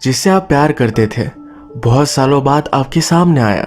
जिससे आप प्यार करते थे बहुत सालों बाद आपके सामने आया।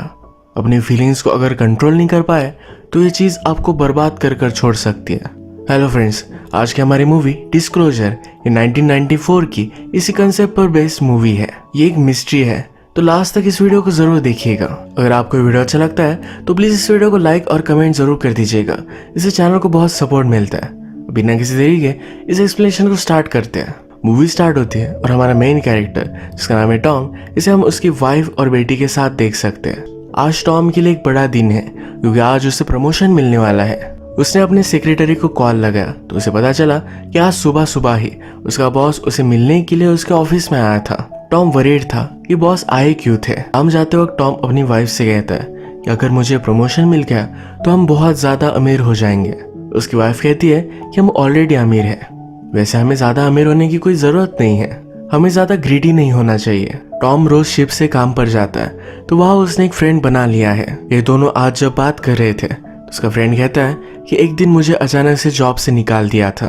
अपनी फीलिंग्स को अगर कंट्रोल नहीं कर पाए तो ये चीज़ आपको बर्बाद कर कर छोड़ सकती है। हेलो फ्रेंड्स, आज की हमारी मूवी डिस्क्लोजर ये 1994 की इसी कंसेप्ट पर बेस्ड मूवी है। ये एक मिस्ट्री है, तो लास्ट तक इस वीडियो को जरूर देखिएगा। अगर आपको वीडियो अच्छा लगता है तो प्लीज इस वीडियो को लाइक और कमेंट जरूर कर दीजिएगा, इससे चैनल को बहुत सपोर्ट मिलता है। बिना किसी देरी के इस एक्सप्लेनेशन को स्टार्ट करते हैं। मूवी स्टार्ट होती है और हमारा मेन कैरेक्टर जिसका नाम है टॉम, इसे हम उसकी वाइफ और बेटी के साथ देख सकते हैं। आज टॉम के लिए एक बड़ा दिन है क्योंकि आज उसे प्रमोशन मिलने वाला है। उसने अपने सेक्रेटरी को कॉल लगाया तो उसे पता चला कि आज सुबह सुबह ही उसका बॉस उसे मिलने के लिए उसके ऑफिस में आया था। टॉम वरीड था कि बॉस आए क्यों थे। काम जाते वक्त टॉम अपनी वाइफ से कहता है कि अगर मुझे प्रमोशन मिल गया तो हम बहुत ज्यादा अमीर हो जाएंगे। उसकी वाइफ कहती है कि हम ऑलरेडी अमीर हैं। वैसे हमें ज्यादा अमीर होने की कोई जरूरत नहीं है, हमें ज्यादा ग्रीडी नहीं होना चाहिए। टॉम रोज शिप से काम पर जाता है तो वहाँ उसने एक फ्रेंड बना लिया है। ये दोनों आज जब बात कर रहे थे तो उसका फ्रेंड कहता है कि एक दिन मुझे अचानक से जॉब से निकाल दिया था।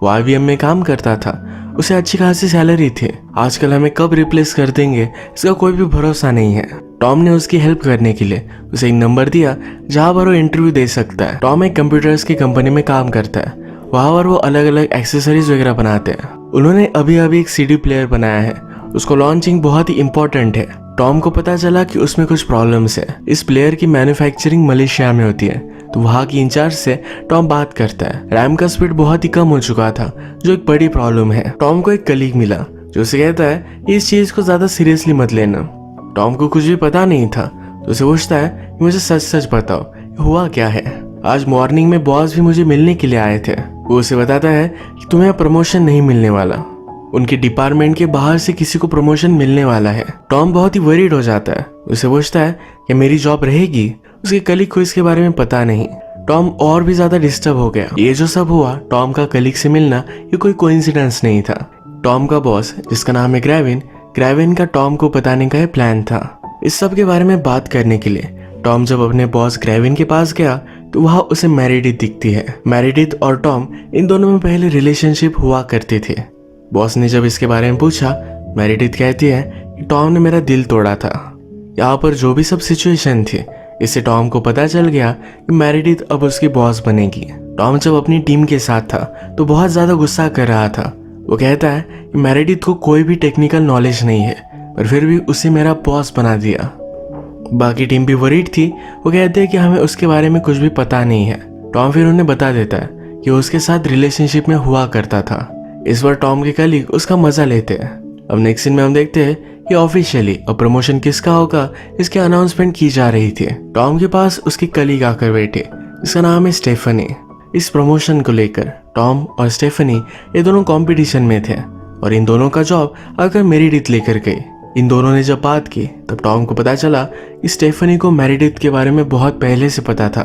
वो IBM में काम करता था, उसे अच्छी खासी सैलरी थी। आजकल हमें कब रिप्लेस कर देंगे इसका कोई भी भरोसा नहीं है। टॉम ने उसकी हेल्प करने के लिए उसे एक नंबर दिया जहाँ पर वो इंटरव्यू दे सकता है। टॉम एक कंप्यूटर्स की कंपनी में काम करता है, वहाँ पर वो अलग अलग एक्सेसरीज वगैरह बनाते हैं। उन्होंने अभी अभी एक CD प्लेयर बनाया है, उसको लॉन्चिंग बहुत ही इम्पोर्टेंट है। टॉम को पता चला कि उसमें कुछ प्रॉब्लम्स है। इस प्लेयर की मैन्युफैक्चरिंग मलेशिया में होती है, तो वहाँ की इंचार्ज से टॉम बात करता है। रैम का स्पीड बहुत ही कम हो चुका था जो एक बड़ी प्रॉब्लम है। टॉम को एक कलीग मिला जो उसे कहता है इस चीज को ज्यादा सीरियसली मत लेना। टॉम को कुछ भी पता नहीं था तो उसे पूछता है कि मुझे सच सच बताओ हुआ क्या है। आज मॉर्निंग में बॉस भी मुझे मिलने के लिए आए थे। वो उसे बताता है कि तुम्हें प्रमोशन नहीं मिलने वाला, उनके डिपार्टमेंट के बाहर से किसी को प्रमोशन मिलने वाला है। टॉम बहुत ही वरीड हो जाता है, उसे पूछता है कि मेरी जॉब रहेगी। उसके कलीग को इसके बारे में पता नहीं। टॉम और भी ज्यादा डिस्टर्ब हो गया। ये जो सब हुआ, टॉम का कलीग से मिलना, ये कोई कोइंसिडेंस नहीं था। टॉम का बॉस जिसका नाम है ग्रेविन का टॉम को बताने का प्लान था। इस सब के बारे में बात करने के लिए टॉम जब अपने बॉस ग्रेविन के पास गया तो वहाँ उसे मेरिडिथ दिखती है। मेरिडिथ और टॉम इन दोनों में पहले रिलेशनशिप हुआ करते थे। बॉस ने जब इसके बारे में पूछा, मेरिडिथ कहती है कि टॉम ने मेरा दिल तोड़ा था। यहाँ पर जो भी सब सिचुएशन थी, इससे टॉम को पता चल गया कि मेरिडिथ अब उसकी बॉस बनेगी। टॉम जब अपनी टीम के साथ था तो बहुत ज्यादा गुस्सा कर रहा था। वो कहता है कि मेरिडिथ को कोई भी टेक्निकल नॉलेज नहीं है, पर फिर भी उसे मेरा बॉस बना दिया। बाकी टीम भी वरीड थी। वो कहते हैं कि हमें उसके बारे में कुछ भी पता नहीं है। टॉम फिर उन्हें बता देता है कि उसके साथ रिलेशनशिप में हुआ करता था। इस बार टॉम के कलीग उसका मजा लेते हैं। अब नेक्स्ट सीन में हम देखते हैं कि ऑफिशियली अब प्रमोशन किसका होगा इसकी अनाउंसमेंट की जा रही थी। टॉम के पास उसकी कलीग आकर बैठे, इसका नाम है स्टेफनी। इस प्रमोशन को लेकर टॉम और स्टेफनी ये दोनों कंपटीशन में थे और इन दोनों का जॉब आकर मेरिडिथ लेकर गई। इन दोनों ने जब बात की तब टॉम को पता चला कि स्टेफनी को मेरिडिथ के बारे में बहुत पहले से पता था।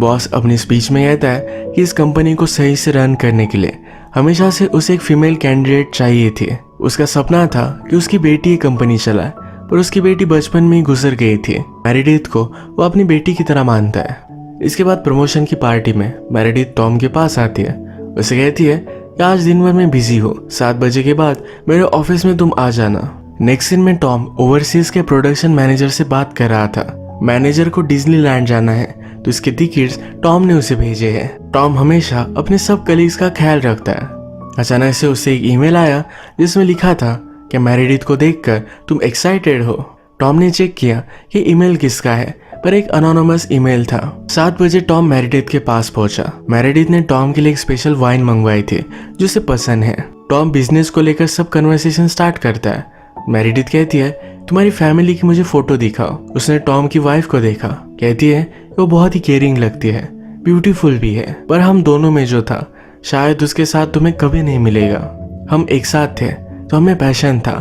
बॉस अपनी स्पीच में कहता है कि इस कंपनी को सही से रन करने के लिए हमेशा से उसे एक फीमेल कैंडिडेट चाहिए थी। उसका सपना था कि उसकी बेटी ये कंपनी चलाए, पर उसकी बेटी बचपन में ही गुजर गई थी। मेरिडिथ को वो अपनी बेटी की तरह मानता है। इसके बाद प्रमोशन की पार्टी में मेरिडिथ टॉम के पास आती है। उसे कहती है कि आज दिन भर मैं बिजी हूँ, 7 बजे के बाद मेरे ऑफिस में तुम आ जाना। नेक्स्ट सीन में टॉम ओवरसीज के प्रोडक्शन मैनेजर से बात कर रहा था। मैनेजर को डिज्नीलैंड जाना है तो इसके टिकट्स टॉम ने उसे भेजे हैं। टॉम हमेशा अपने सब कलीग्स का ख्याल रखता है। अचानक से उसे एक ईमेल आया जिसमें लिखा था कि मेरिडिथ को देखकर तुम एक्साइटेड हो। टॉम ने चेक किया कि ईमेल किसका है, पर एक अनोनिमस ईमेल था। 7 बजे टॉम मेरिडिथ के पास पहुंचा। मेरिडिथ ने टॉम के लिए एक स्पेशल वाइन मंगवाई थी जो उसे पसंद है। टॉम बिजनेस को लेकर सब कन्वर्सेशन स्टार्ट करता है। मेरिडिथ कहती है तुम्हारी फैमिली की मुझे फोटो दिखाओ। उसने टॉम की वाइफ को देखा, कहती है वो बहुत ही केयरिंग लगती है, ब्यूटीफुल भी है, पर हम दोनों में जो था शायद उसके साथ तुम्हें कभी नहीं मिलेगा। हम एक साथ थे तो हमें पैशन था,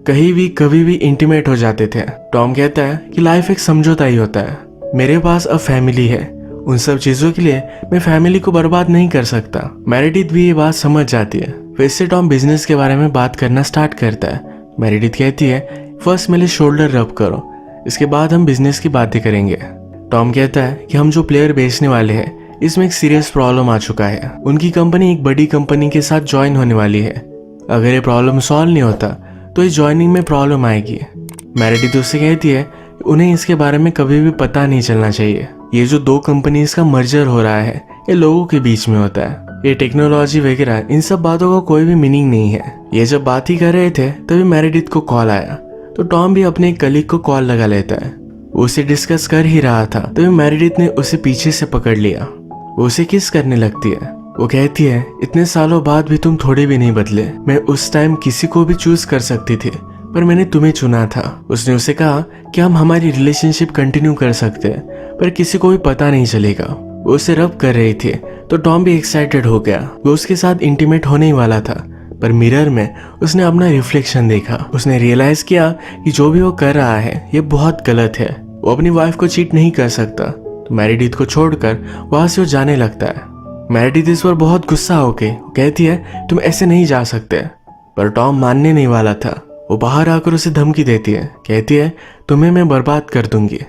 कहीं भी कभी भी इंटीमेट हो जाते थे। टॉम कहता है कि लाइफ एक समझौता ही होता है। मेरे पास अब फैमिली है, उन सब चीजों के लिए मैं फैमिली को बर्बाद नहीं कर सकता। मेरिडिथ भी ये बात समझ जाती है। फिर से टॉम बिजनेस के बारे में बात करना स्टार्ट करता है। मेरिडिथ कहती है फर्स्ट मेरे शोल्डर रब करो, इसके बाद हम बिजनेस की बातें करेंगे। टॉम कहता है कि हम जो प्लेयर बेचने वाले हैं इसमें एक सीरियस प्रॉब्लम आ चुका है। उनकी कंपनी एक बड़ी कंपनी के साथ ज्वाइन होने वाली है। अगर ये प्रॉब्लम सॉल्व नहीं होता तो इस ज्वाइनिंग में प्रॉब्लम आएगी। मेरेडिथ उससे कहती है उन्हें इसके बारे में कभी भी पता नहीं चलना चाहिए। ये जो दो कंपनीज का मर्जर हो रहा है ये लोगों के बीच में होता है, ये टेक्नोलॉजी वगैरह इन सब बातों का कोई भी मीनिंग नहीं है। ये जब बात ही कर रहे थे तभी मेरेडिथ को कॉल आया, तो टॉम भी अपने कलीग को कॉल लगा लेता है। वो उसे डिस्कस कर ही रहा था तभी मेरेडिथ ने उसे पीछे से पकड़ लिया। वो उसे किस करने लगती है। वो कहती है इतने सालों बाद भी तुम थोड़े भी नहीं बदले। मैं उस टाइम किसी को भी चूज कर सकती थी पर मैंने तुम्हें चुना था। उसने उसे कहा कि हम हमारी रिलेशनशिप कंटिन्यू कर सकते हैं पर किसी को भी पता नहीं चलेगा। वो उसे रब कर रही थी तो टॉम भी एक्साइटेड हो गया। वो उसके साथ इंटीमेट होने ही वाला था पर मिरर में उसने अपना रिफ्लेक्शन देखा। उसने रियलाइज किया कि जो भी वो कर रहा है ये बहुत गलत है। वो अपनी वाइफ को चीट नहीं कर सकता, तो मेरेडिथ को छोड़कर वहां से वो जाने लगता है। मेरेडिथ इस पर बहुत गुस्सा होके कहती है तुम ऐसे नहीं जा सकते, पर टॉम मानने नहीं वाला था। वो बाहर आकर उसे धमकी देती है, कहती है तुम्हें मैं बर्बाद कर दूंगी।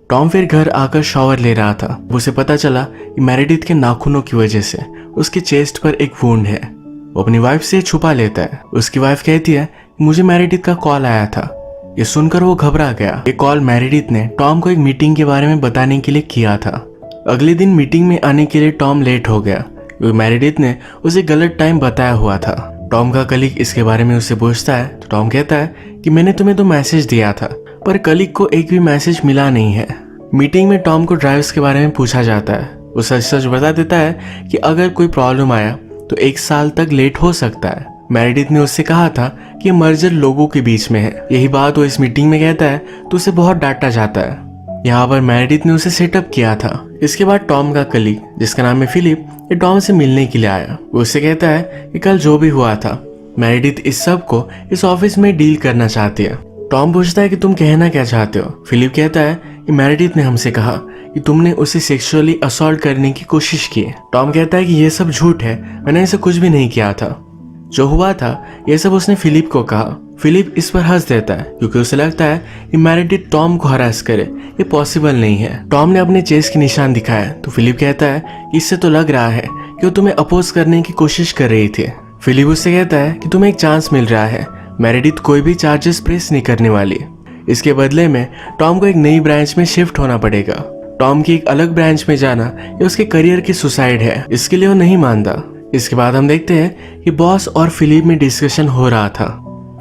टॉम फिर घर आकर शॉवर ले रहा था। उसे पता चला कि मेरेडिथ के नाखूनों की वजह से उसके चेस्ट पर एक वुंड है। वो अपनी वाइफ से छुपा लेता है। उसकी वाइफ कहती है मुझे मेरेडिथ का कॉल आया था। ये सुनकर वो घबरा गया। ये कॉल मेरेडिथ ने टॉम को एक मीटिंग के बारे में बताने के लिए किया था। अगले दिन मीटिंग में आने के लिए टॉम लेट हो गया क्योंकि मेरेडिथ ने उसे गलत टाइम बताया हुआ था। टॉम का कलीग इसके बारे में उससे पूछता है तो टॉम कहता है कि मैंने तुम्हें तो मैसेज दिया था पर कलीग को एक भी मैसेज मिला नहीं है। मीटिंग में टॉम को ड्राइव्स के बारे में पूछा जाता है। वो सच सच बता देता है कि अगर कोई प्रॉब्लम आया तो 1 साल तक लेट हो सकता है। मेरेडिथ ने उससे कहा था कि मर्जर लोगों के बीच में है। यही बात वो इस मीटिंग में कहता है तो उसे बहुत डांटा जाता है। यहाँ पर मेरेडिथ ने उसे सेटअप किया था। इसके बाद टॉम का कलीग जिसका नाम है फिलिप ये टॉम से मिलने के लिए आया। वो उससे कहता है कि कल जो भी हुआ था मेरेडिथ इस सब को इस ऑफिस में डील करना चाहती है। टॉम पूछता है कि तुम कहना क्या चाहते हो। फिलिप कहता है कि मेरेडिथ ने हमसे कहा कि तुमने उसे सेक्सुअली असॉल्ट करने की कोशिश की। टॉम कहता है कि ये सब झूठ है, मैंने ऐसा कुछ भी नहीं किया था। जो हुआ था ये सब उसने फिलिप को कहा। फिलिप इस पर हंस देता है क्योंकि उसे लगता है कि मेरेडिथ टॉम को हरास करे ये पॉसिबल नहीं है। टॉम ने अपने चेस्ट के निशान दिखाया तो फिलिप कहता है कि इससे तो लग रहा है कि वो तुम्हें अपोज करने की कोशिश कर रही थी। फिलिप उससे कहता है कि तुम्हें एक चांस मिल रहा है, मेरेडिथ कोई भी चार्जेस प्रेस नहीं करने वाली। इसके बदले में टॉम को एक नई ब्रांच में शिफ्ट होना पड़ेगा। टॉम की एक अलग ब्रांच में जाना ये उसके करियर की सुसाइड है, इसके लिए वो नहीं मानता। इसके बाद हम देखते हैं कि बॉस और फिलिप में डिस्कशन हो रहा था।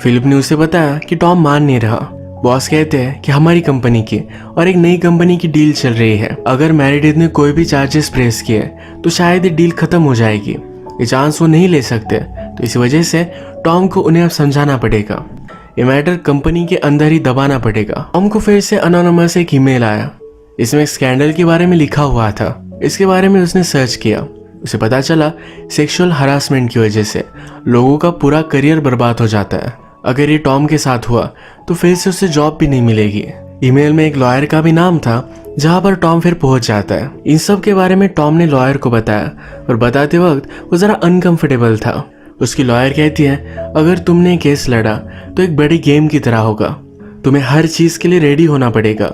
फिलिप ने उसे बताया कि टॉम मान नहीं रहा। बॉस कहते हैं कि हमारी कंपनी की और एक नई कंपनी की डील चल रही है। अगर मेरेडिथ ने कोई भी चार्जेस प्रेस किए तो शायद ये डील खत्म हो जाएगी। ये चांस वो नहीं ले सकते, तो इसी वजह से टॉम को उन्हें अब समझाना पड़ेगा। ये मैटर कंपनी के अंदर ही दबाना पड़ेगा। टॉम को फिर से अनोनिमस एक ईमेल आया। इसमें एक स्कैंडल के बारे में लिखा हुआ था। इसके बारे में उसने सर्च किया। उसे पता चला सेक्सुअल हरासमेंट की वजह से लोगों का पूरा करियर बर्बाद हो जाता है। अगर ये टॉम के साथ हुआ तो फिर से उसे जॉब भी नहीं मिलेगी। ईमेल में एक लॉयर का भी नाम था जहां पर टॉम फिर पहुंच जाता है। इन सब के बारे में टॉम ने लॉयर को बताया और बताते वक्त वो जरा अनकंफर्टेबल था। उसकी लॉयर कहती है अगर तुमने केस लड़ा तो एक बड़ी गेम की तरह होगा, तुम्हें हर चीज के लिए रेडी होना पड़ेगा।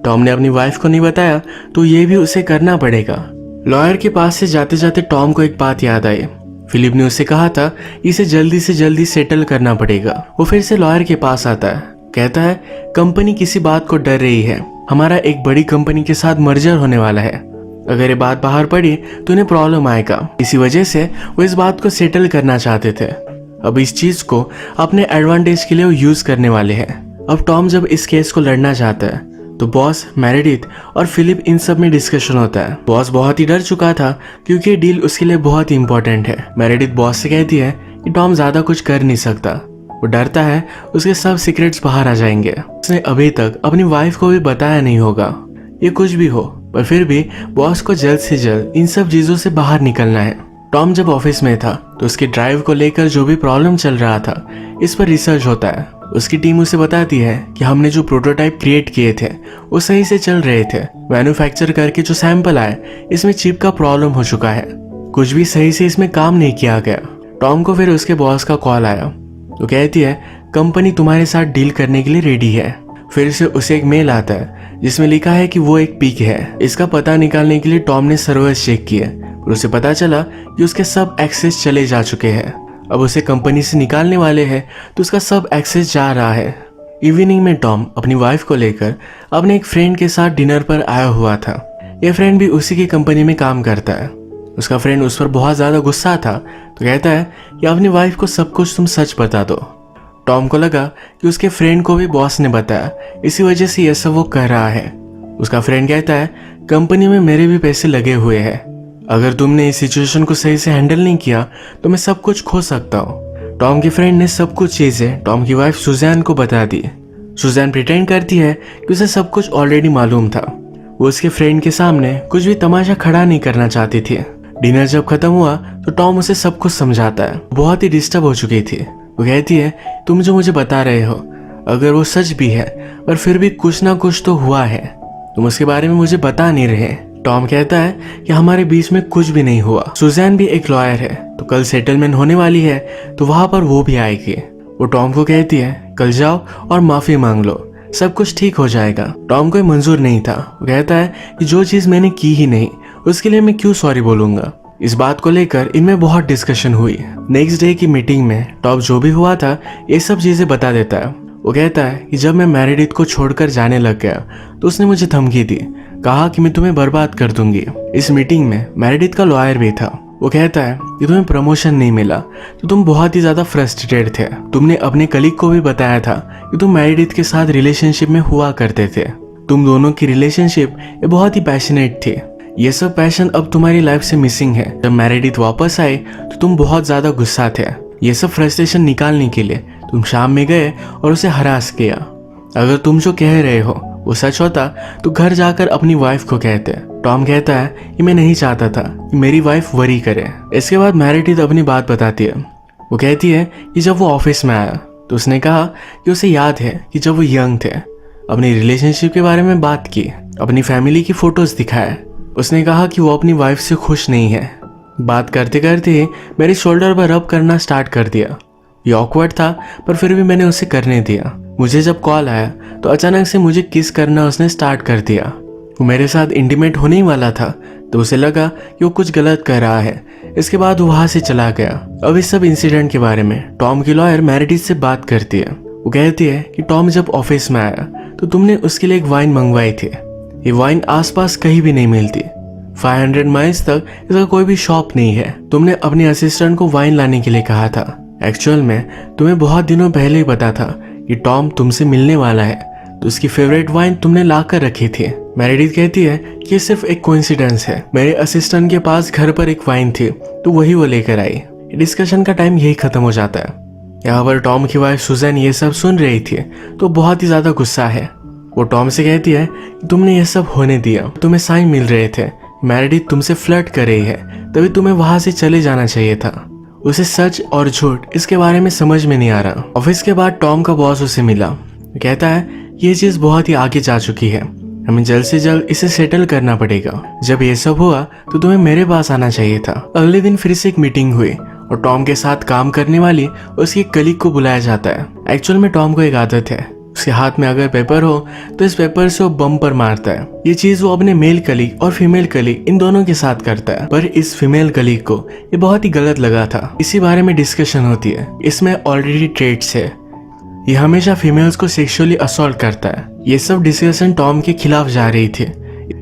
टॉम ने अपनी वाइफ को नहीं बताया तो ये भी उसे करना पड़ेगा। लॉयर के पास से जाते जाते टॉम को एक बात याद आई। फिलिप ने उससे कहा था इसे जल्दी से जल्दी सेटल करना पड़ेगा। वो फिर से लॉयर के पास आता है, कहता है कंपनी किसी बात को डर रही है, हमारा एक बड़ी कंपनी के साथ मर्जर होने वाला है। अगर ये बात बाहर पड़ी तो उन्हें प्रॉब्लम आएगा। इसी वजह से वो इस बात को सेटल करना चाहते थे। अब इस चीज को अपने एडवांटेज के लिए वो यूज करने वाले हैं। अब टॉम जब इस केस को लड़ना चाहता है तो बॉस, मेरेडिथ और फिलिप इन सब में डिस्कशन होता है। बॉस बहुत ही डर चुका था क्योंकि ये डील उसके लिए बहुत ही इंपॉर्टेंट है। मेरेडिथ बॉस से कहती है कि टॉम ज्यादा कुछ कर नहीं सकता। वो डरता है उसके सब सीक्रेट्स बाहर आ जाएंगे। उसने अभी तक अपनी वाइफ को भी बताया नहीं होगा। ये कुछ भी हो पर फिर भी बॉस को जल्द से जल्द इन सब चीजों से बाहर निकलना है। टॉम जब ऑफिस में था तो उसके ड्राइव को लेकर जो भी प्रॉब्लम चल रहा था इस पर रिसर्च होता है। उसकी टीम उसे बताती है कि हमने जो प्रोटोटाइप क्रिएट किए थे वो सही से चल रहे थे। मैन्युफैक्चर करके जो सैंपल आए इसमें चिप का प्रॉब्लम हो चुका है, कुछ भी सही से इसमें काम नहीं किया गया। टॉम को फिर उसके बॉस का कॉल आया तो कहती है कंपनी तुम्हारे साथ डील करने के लिए रेडी है। फिर से उसे एक मेल आता है जिसमें लिखा है कि वो एक पीक है। इसका पता निकालने के लिए टॉम ने सर्वर चेक किए और उसे पता चला कि उसके सब एक्सेस चले जा चुके हैं। अब उसे कंपनी से निकालने वाले हैं तो उसका सब एक्सेस जा रहा है। इवनिंग में टॉम अपनी वाइफ को लेकर अपने एक फ्रेंड के साथ डिनर पर आया हुआ था। यह फ्रेंड भी उसी की कंपनी में काम करता है। उसका फ्रेंड उस पर बहुत ज़्यादा गुस्सा था तो कहता है कि अपनी वाइफ को सब कुछ तुम सच बता दो। टॉम को लगा कि उसके फ्रेंड को भी बॉस ने बताया, इसी वजह से यह सब वो कर रहा है। उसका फ्रेंड कहता है कंपनी में मेरे भी पैसे लगे हुए हैं, अगर तुमने इस सिचुएशन को सही से हैंडल नहीं किया तो मैं सब कुछ खो सकता हूँ। टॉम के फ्रेंड ने सब कुछ चीज़ें टॉम की वाइफ सुजैन को बता दी। सुजैन प्रिटेंड करती है कि उसे सब कुछ ऑलरेडी मालूम था। वो उसके फ्रेंड के सामने कुछ भी तमाशा खड़ा नहीं करना चाहती थी। डिनर जब खत्म हुआ तो टॉम उसे सब कुछ समझाता है। बहुत ही डिस्टर्ब हो चुकी थी। वो कहती है तुम जो मुझे बता रहे हो अगर वो सच भी है पर फिर भी कुछ ना कुछ तो हुआ है, तुम उसके बारे में मुझे बता नहीं रहे। टॉम कहता है कि हमारे बीच में कुछ भी नहीं हुआ। सुजैन भी एक लॉयर है तो कल सेटलमेंट होने वाली है तो वहां पर वो भी आएगी। वो टॉम को कहती है कल जाओ और माफी मांग लो, सब कुछ ठीक हो जाएगा। टॉम को मंजूर नहीं था। वो कहता है कि जो चीज मैंने की ही नहीं उसके लिए मैं क्यों सॉरी बोलूंगा। इस बात को लेकर इनमें बहुत डिस्कशन हुई। नेक्स्ट डे की मीटिंग में टॉम जो भी हुआ था ये सब चीजें बता देता है। वो कहता है कि जब मैं मेरेडिथ को छोड़कर जाने लग गया तो उसने मुझे धमकी दी, कहा कि मैं तुम्हें बर्बाद कर दूंगी। इस मीटिंग में मेरेडिथ का लॉयर भी था। वो कहता है कि तुम्हें प्रमोशन नहीं मिला तो तुम बहुत ही ज्यादा फ्रस्ट्रेटेड थे। तुमने अपने कलीग को भी बताया था कि तुम मेरेडिथ के साथ रिलेशनशिप में हुआ करते थे। तुम दोनों की रिलेशनशिप बहुत ही पैशनेट थी। ये सब पैशन अब तुम्हारी लाइफ से मिसिंग है। जब मेरेडिथ वापस आए तो तुम बहुत ज्यादा गुस्सा थे। ये सब फ्रस्ट्रेशन निकालने के लिए तुम शाम में गए और उसे हरास किया। अगर तुम जो कह रहे हो वो सच होता तो घर जाकर अपनी वाइफ को कहते। टॉम कहता है कि मैं नहीं चाहता था कि मेरी वाइफ वरी करे। इसके बाद मेरेडिथ अपनी बात बताती है। वो कहती है कि जब वो ऑफिस में आया तो उसने कहा कि उसे याद है कि जब वो यंग थे अपनी रिलेशनशिप के बारे में बात की, अपनी फैमिली की फोटोज दिखाए। उसने कहा कि वो अपनी वाइफ से खुश नहीं है। बात करते करते मेरे शोल्डर पर रब करना स्टार्ट कर दिया। ये ऑकवर्ड था पर फिर भी मैंने उसे करने दिया। मुझे जब कॉल आया तो अचानक से मुझे किस करना उसने स्टार्ट कर दिया। वो मेरे साथ इंटीमेट होने ही वाला था तो उसे लगा कि वो कुछ गलत कर रहा है। इसके बाद वो वहां से चला गया। अब इस सब इंसिडेंट के बारे में टॉम की लॉयर मेरेडिथ से बात करती है। वो कहती है कि टॉम जब ऑफिस में आया तो तुमने उसके लिए एक वाइन मंगवाई थी। ये वाइन आसपास कहीं भी नहीं मिलती। 500 माइल्स तक इसका कोई भी शॉप नहीं है। तुमने अपने असिस्टेंट को वाइन लाने के लिए कहा था। एक्चुअल में तुम्हें बहुत दिनों पहले ही पता था कि टॉम तुमसे मिलने वाला है तो उसकी फेवरेट वाइन तुमने ला कर रखी थी। मेरेडिथ कहती है कि ये सिर्फ एक कोइंसिडेंस है। मेरे असिस्टेंट के पास घर पर एक वाइन थी तो वही वो लेकर आई। डिस्कशन का टाइम यही खत्म हो जाता है। यहाँ पर टॉम की वाइफ सुजैन ये सब सुन रही थी तो बहुत ही ज्यादा गुस्सा है। वो टॉम से कहती है कि तुमने ये सब होने दिया, तुम्हें साइन मिल रहे थे, मेरेडिथ तुमसे फ्लर्ट कर रही है, तभी तुम्हें वहां से चले जाना चाहिए था। उसे सच और झूठ इसके बारे में समझ में नहीं आ रहा। ऑफिस के बाद टॉम का बॉस उसे मिला। कहता है ये चीज बहुत ही आगे जा चुकी है, हमें जल्द से जल्द इसे सेटल करना पड़ेगा। जब ये सब हुआ तो तुम्हें मेरे पास आना चाहिए था। अगले दिन फिर से एक मीटिंग हुई और टॉम के साथ काम करने वाली उसकी कलीग को बुलाया जाता है। एक्चुअल में टॉम को एक आदत है, उसके हाथ में अगर पेपर हो तो इस पेपर से वो बम पर मारता है। ये चीज वो अपने मेल कलीग और फीमेल कलीग इन दोनों के साथ करता है। पर इस फीमेल कलीग को ये बहुत ही गलत लगा था। इसी बारे में डिस्कशन होती है। इसमें ऑलरेडी ट्रेट्स है, ये हमेशा फीमेल्स को सेक्सुअली असॉल्ट करता है। ये सब डिस्कशन टॉम के खिलाफ जा रही थी।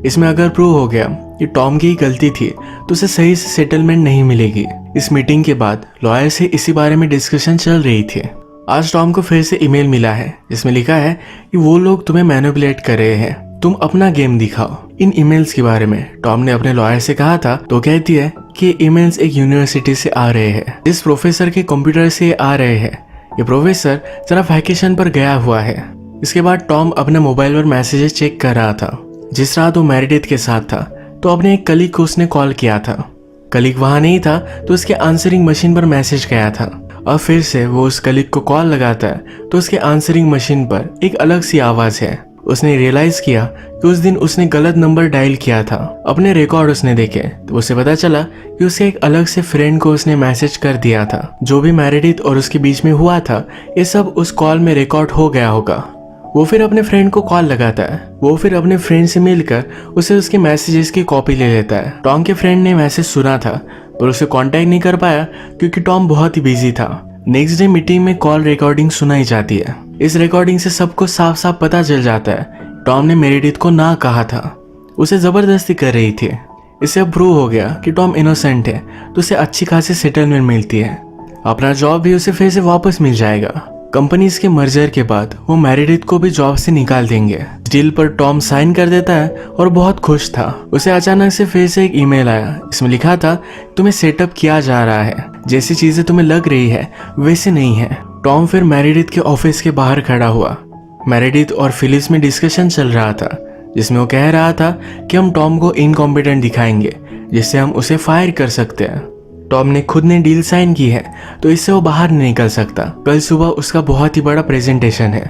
इसमें अगर प्रूव हो गया कि टॉम की ही गलती थी तो उसे सही से सेटलमेंट नहीं मिलेगी। इस मीटिंग के बाद लॉयर से इसी बारे में डिस्कशन चल रही थी। आज टॉम को फिर से ईमेल मिला है जिसमें लिखा है कि वो लोग तुम्हें मैनिपुलेट कर रहे हैं, तुम अपना गेम दिखाओ। इन ईमेल्स के बारे में टॉम ने अपने लॉयर से कहा था तो कहती है कि ईमेल्स एक यूनिवर्सिटी से आ रहे हैं, जिस प्रोफेसर के कंप्यूटर से आ रहे हैं। ये प्रोफेसर जरा वैकेशन पर गया हुआ है। इसके बाद टॉम अपने मोबाइल पर मैसेजेस चेक कर रहा था। जिस रात वो मेरेडिथ के साथ था तो अपने एक कलीग को उसने कॉल किया था। कलीग वहां नहीं था तो उसके आंसरिंग मशीन पर मैसेज गया था। और फिर से वो उस कलीग को कॉल लगाता है तो उसके आंसरिंग मशीन पर एक अलग सी आवाज है। उसने रियलाइज किया कि उस दिन उसने गलत नंबर डायल किया था। अपने रिकॉर्ड उसने देखे तो उसे पता चला कि उसके एक अलग से फ्रेंड को उसने मैसेज कर दिया था। जो भी मेरेडिथ और उसके बीच में हुआ था ये सब उस कॉल में रिकॉर्ड हो गया होगा। वो फिर अपने फ्रेंड को कॉल लगाता है। वो फिर अपने फ्रेंड से मिलकर उसे उसके मैसेजेस की कॉपी ले लेता है। टॉम के फ्रेंड ने मैसेज सुना था पर उसे कांटेक्ट नहीं कर पाया क्योंकि टॉम बहुत ही बिजी था। नेक्स्ट डे मीटिंग में कॉल रिकॉर्डिंग सुनाई जाती है। इस रिकॉर्डिंग से सबको साफ साफ पता चल जाता है टॉम ने मेरिडिथ को ना कहा था, उसे जबरदस्ती कर रही थी। इसे अब प्रूव हो गया कि टॉम इनोसेंट है, तो उसे अच्छी खासी सेटलमेंट मिलती है। अपना जॉब भी उसे फिर से वापस मिल जाएगा। कंपनीज के मर्जर के बाद वो मेरिडिथ को भी जॉब से निकाल देंगे। डील पर टॉम साइन कर देता है और बहुत खुश था। उसे अचानक से फिर से एक ईमेल आया। इसमें लिखा था तुम्हें सेटअप किया जा रहा है, जैसी चीजें तुम्हें लग रही है वैसे नहीं है। टॉम फिर मेरिडिथ के ऑफिस के बाहर खड़ा हुआ। मेरिडिथ और फिलिस में डिस्कशन चल रहा था, जिसमें वो कह रहा था कि हम टॉम को इनकॉम्पिटेंट दिखाएंगे, जिससे हम उसे फायर कर सकते हैं। टॉम ने खुद ने डील साइन की है, तो इससे वो बाहर नहीं निकल सकता। कल सुबह उसका बहुत ही बड़ा प्रेजेंटेशन है।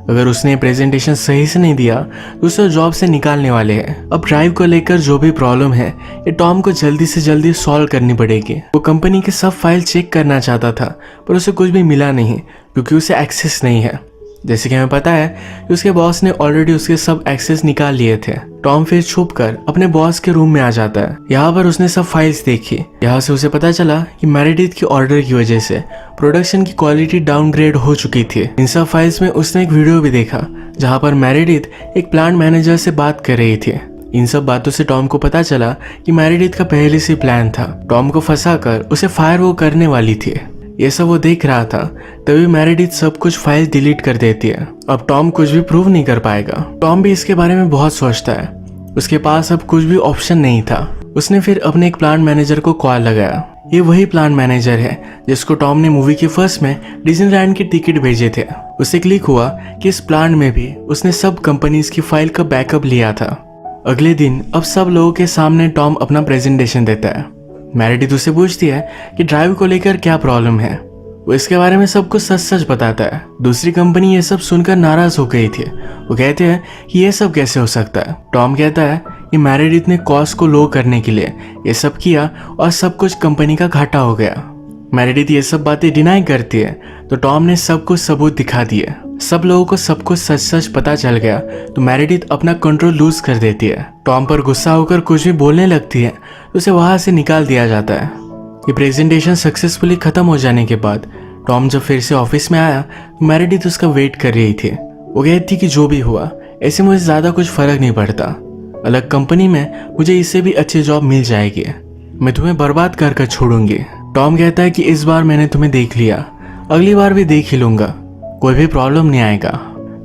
अगर उसने प्रेजेंटेशन सही से नहीं दिया तो उसे जॉब से निकालने वाले हैं। अब ड्राइव को लेकर जो भी प्रॉब्लम है ये टॉम को जल्दी से जल्दी सॉल्व करनी पड़ेगी। वो कंपनी के सब फाइल चेक करना चाहता था, पर उसे कुछ भी मिला नहीं क्योंकि उसे एक्सेस नहीं है। जैसे कि हमें पता है कि उसके बॉस ने ऑलरेडी उसके सब एक्सेस निकाल लिए थे। टॉम फिर छुपकर अपने बॉस के रूम में आ जाता है। यहाँ पर उसने सब फाइल्स देखी। यहाँ से उसे पता चला कि मेरिडिथ की ऑर्डर की वजह से प्रोडक्शन की क्वालिटी डाउनग्रेड हो चुकी थी। इन सब फाइल्स में उसने एक वीडियो भी देखा जहाँ पर मेरिडिथ एक प्लांट मैनेजर से बात कर रही थी। इन सब बातों से टॉम को पता चला कि मेरिडिथ का पहले से प्लान था। टॉम को फंसाकर उसे फायर वो करने वाली थी। ये सब वो देख रहा था, तभी मेरिडिथ सब कुछ फाइल डिलीट कर देती है। अब टॉम कुछ भी प्रूव नहीं कर पाएगा। टॉम भी इसके बारे में बहुत सोचता है। उसके पास अब कुछ भी ऑप्शन नहीं था। उसने फिर अपने एक प्लांट मैनेजर को कॉल लगाया। ये वही प्लांट मैनेजर है जिसको टॉम ने मूवी के फर्स्ट में डिज्नीलैंड के टिकट भेजे थे। उसे क्लिक हुआ कि इस प्लांट में भी उसने सब कंपनीज की फाइल का बैकअप लिया था। अगले दिन अब सब लोगों के सामने टॉम अपना प्रेजेंटेशन देता है। मेरिडिथ उससे पूछती है कि ड्राइव को लेकर क्या प्रॉब्लम है। वो इसके बारे में सब कुछ सच सच बताता है। दूसरी कंपनी ये सब सुनकर नाराज हो गई थी। वो कहते हैं कि ये सब कैसे हो सकता है। टॉम कहता है कि मेरिडिथ ने कॉस्ट को लो करने के लिए ये सब किया और सब कुछ कंपनी का घाटा हो गया। मेरिडिथ ये सब बातें डिनाई करती है, तो टॉम ने सब कुछ सबूत दिखा दिए। सब लोगों को सब कुछ सच सच पता चल गया, तो मेरिडिथ अपना कंट्रोल लूज कर देती है। टॉम पर गुस्सा होकर कुछ भी बोलने लगती है, तो उसे वहां से निकाल दिया जाता है। ये प्रेजेंटेशन सक्सेसफुली खत्म हो जाने के बाद टॉम जब फिर से ऑफिस में आया तो मेरिडिथ उसका वेट कर रही थी। वो कहती कि जो भी हुआ ऐसे मुझे ज्यादा कुछ फर्क नहीं पड़ता। अलग कंपनी में मुझे इससे भी अच्छी जॉब मिल जाएगी। मैं तुम्हें बर्बाद कर कर छोड़ूंगी। टॉम कहता है कि इस बार मैंने तुम्हें देख लिया, अगली बार भी देख ही लूंगा, कोई भी प्रॉब्लम नहीं आएगा।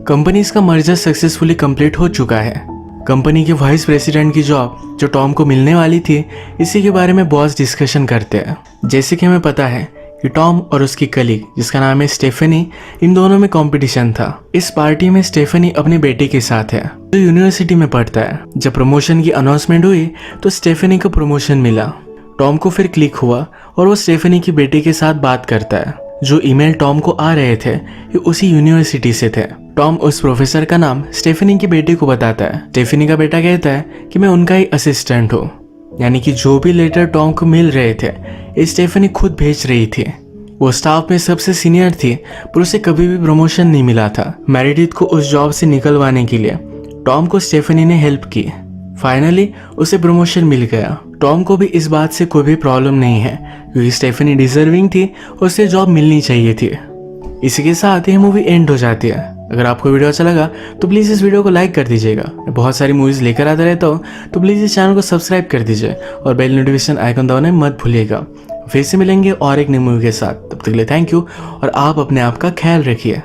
कंपनीज का मर्जर सक्सेसफुली कंप्लीट हो चुका है। कंपनी के वाइस प्रेसिडेंट की जॉब जो टॉम को मिलने वाली थी, इसी के बारे में बॉस डिस्कशन करते हैं। जैसे कि हमें पता है कि टॉम और उसकी कलीग जिसका नाम है स्टेफनी, इन दोनों में कंपटीशन था। इस पार्टी में स्टेफनी अपने बेटे के साथ है जो यूनिवर्सिटी में पढ़ता है। जब प्रमोशन की अनाउंसमेंट हुई तो स्टेफनी को प्रमोशन मिला। टॉम को फिर क्लिक हुआ और वो स्टेफनी की बेटे के साथ बात करता है। जो ईमेल टॉम को आ रहे थे ये उसी यूनिवर्सिटी से थे। टॉम उस प्रोफेसर का नाम स्टेफनी के बेटे को बताता है। स्टेफनी का बेटा कहता है कि मैं उनका ही असिस्टेंट हूँ, यानी कि जो भी लेटर टॉम को मिल रहे थे ये स्टेफनी खुद भेज रही थी। वो स्टाफ में सबसे सीनियर थी, पर उसे कभी भी प्रमोशन नहीं मिला था। मेरिडिथ को उस जॉब से निकलवाने के लिए टॉम को स्टेफनी ने हेल्प की। फाइनली उसे प्रमोशन मिल गया। टॉम को भी इस बात से कोई भी प्रॉब्लम नहीं है क्योंकि स्टेफनी डिजर्विंग थी और उसे जॉब मिलनी चाहिए थी। इसी के साथ ये मूवी एंड हो जाती है। अगर आपको वीडियो अच्छा लगा तो प्लीज़ इस वीडियो को लाइक कर दीजिएगा। मैं बहुत सारी मूवीज़ लेकर आता रहता हूँ, तो प्लीज़ इस चैनल को सब्सक्राइब कर दीजिए और बेल नोटिफिकेशन आइकन दबाना मत भूलिएगा। फिर से मिलेंगे और एक नई मूवी के साथ। तब तक के लिए थैंक यू और आप अपने आप का ख्याल रखिए।